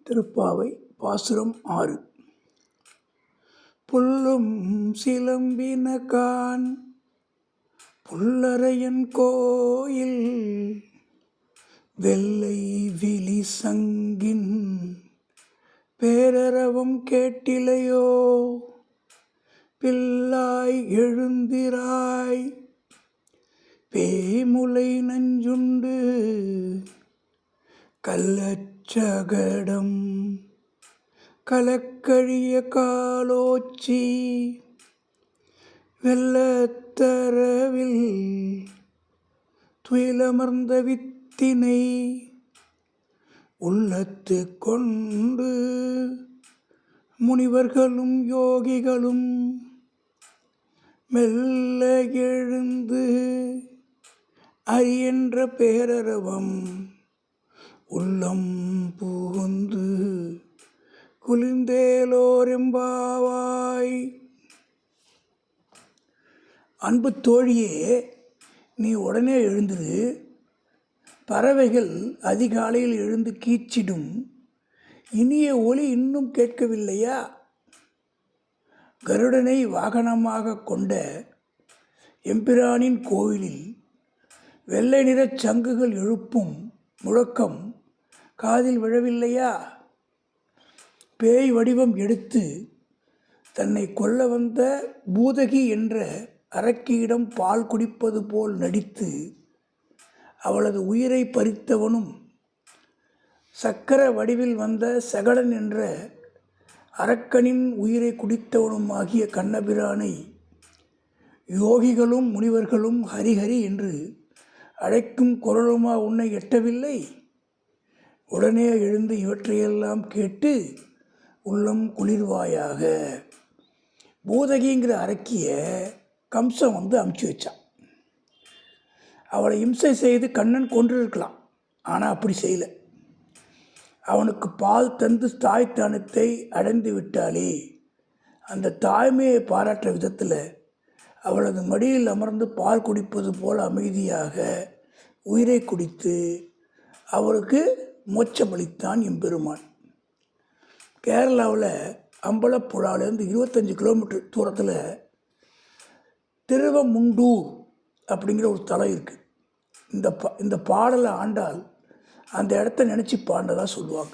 திருப்பாவை பாசுரம் 6. புல்லும் சிலம்பினகான் புல்லரையன் கோயில் வெள்ளை விழி சங்கின் பேரரவம் கேட்டிலையோ பிள்ளாய் எழுந்திராய் பேமுலை நஞ்சுண்டு கள்ளச்சகடம் கலக்கழிய காலோச்சி வெள்ளத்தரவில் துயிலமர்ந்த வித்தினை உள்ளத்து கொண்டு முனிவர்களும் யோகிகளும் மெல்ல எழுந்து அரியன்ற பேரரவம் உள்ளம் புகுந்து குளிர்ந்தேலோரெம்பாவாய். அன்பு தோழியே, நீ உடனே எழுந்துரு. பறவைகள் அதிகாலையில் எழுந்து கீச்சிடும் இனிய ஒலி இன்னும் கேட்கவில்லையா? கருடனை வாகனமாக கொண்ட எம்பிரானின் கோவிலில் வெள்ளை நிறச் சங்குகள் எழுப்பும் முழக்கம் காதில் விழவில்லையா? பேய் வடிவம் எடுத்து தன்னை கொல்ல வந்த பூதகி என்ற அரக்கியிடம் பால் குடிப்பது போல் நடித்து அவளது உயிரை பறித்தவனும், சக்கர வடிவில் வந்த சகடன் என்ற அரக்கனின் உயிரை குடித்தவனும் ஆகிய கண்ணபிரானை யோகிகளும் முனிவர்களும் ஹரிஹரி என்று அழைக்கும் குரலுமா உன்னை எட்டவில்லை? உடனே எழுந்து இவற்றையெல்லாம் கேட்டு உள்ளம் குளிர்வாயாக. பூதகிங்கிற அரக்கிய கம்சன் அமுச்சு வச்சான். அவளை இம்சை செய்து கண்ணன் கொன்றிருக்கலாம். ஆனால் அப்படி செய்யலை. அவனுக்கு பால் தந்து தாய்த்தானத்தை அடைந்து விட்டாலே அந்த தாய்மையை பாராட்டுற விதத்தில் அவளது மடியில் அமர்ந்து பால் குடிப்பது போல் அமைதியாக உயிரை குடித்து அவருக்கு மோட்சமளித்தான் எம்பெருமான். கேரளாவில் அம்பலப்புழாலேருந்து 25 கிலோமீட்டர் தூரத்தில் திருவமுண்டூர் அப்படிங்கிற ஒரு தலம் இருக்குது. இந்த பாடலை ஆண்டால் அந்த இடத்த நினச்சி பாண்டதாக சொல்லுவாங்க.